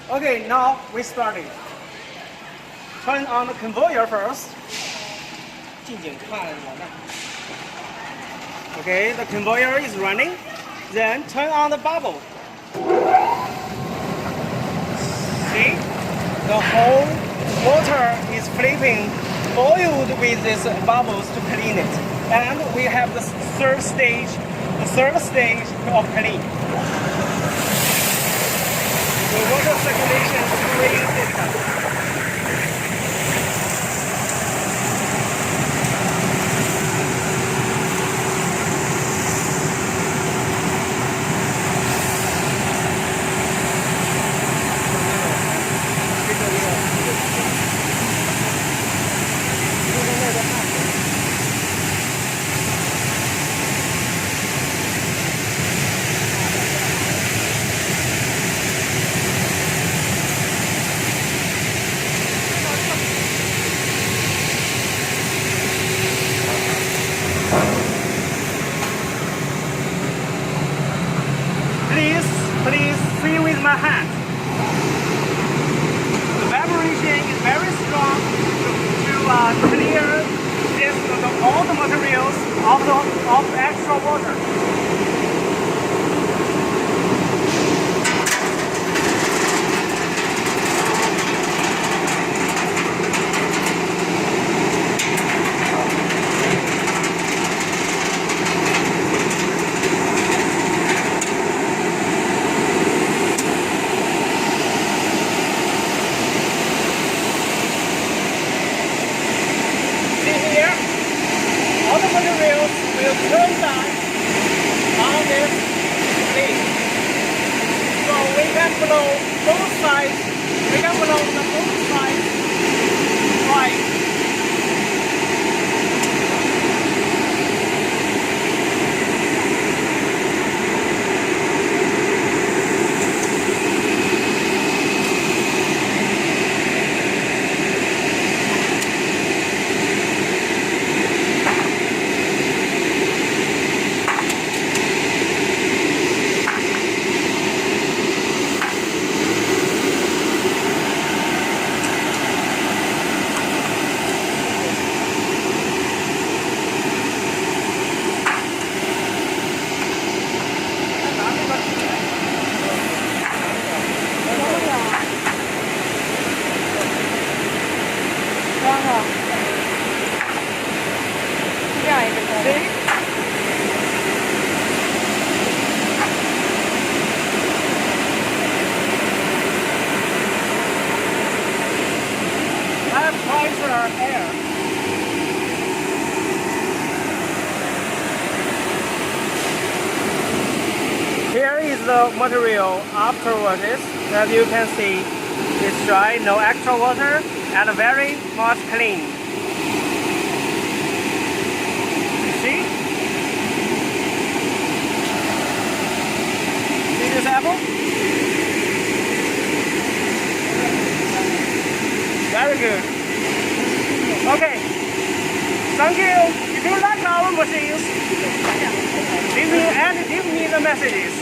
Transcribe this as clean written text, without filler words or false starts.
Okay, now we started. Turn on the conveyor first. 近景看我那。Okay, the conveyor is running. Then turn on the bubble. See? The whole water is flipping, oiled with these bubbles to clean it. And we have the third stage of clean. The water circulation cooling system. Please feel with my hand. The vibration is very strong to clear all the materials of the extra water. All the materials will turn down on this plate. So we can blow both sides. We can blow the both sides right. Air. Here is the material afterwards. As you can see, it's dry, no extra water, and very much clean. You see? See this apple? Very good. Okay, thank you. If you like our machines, give me the messages.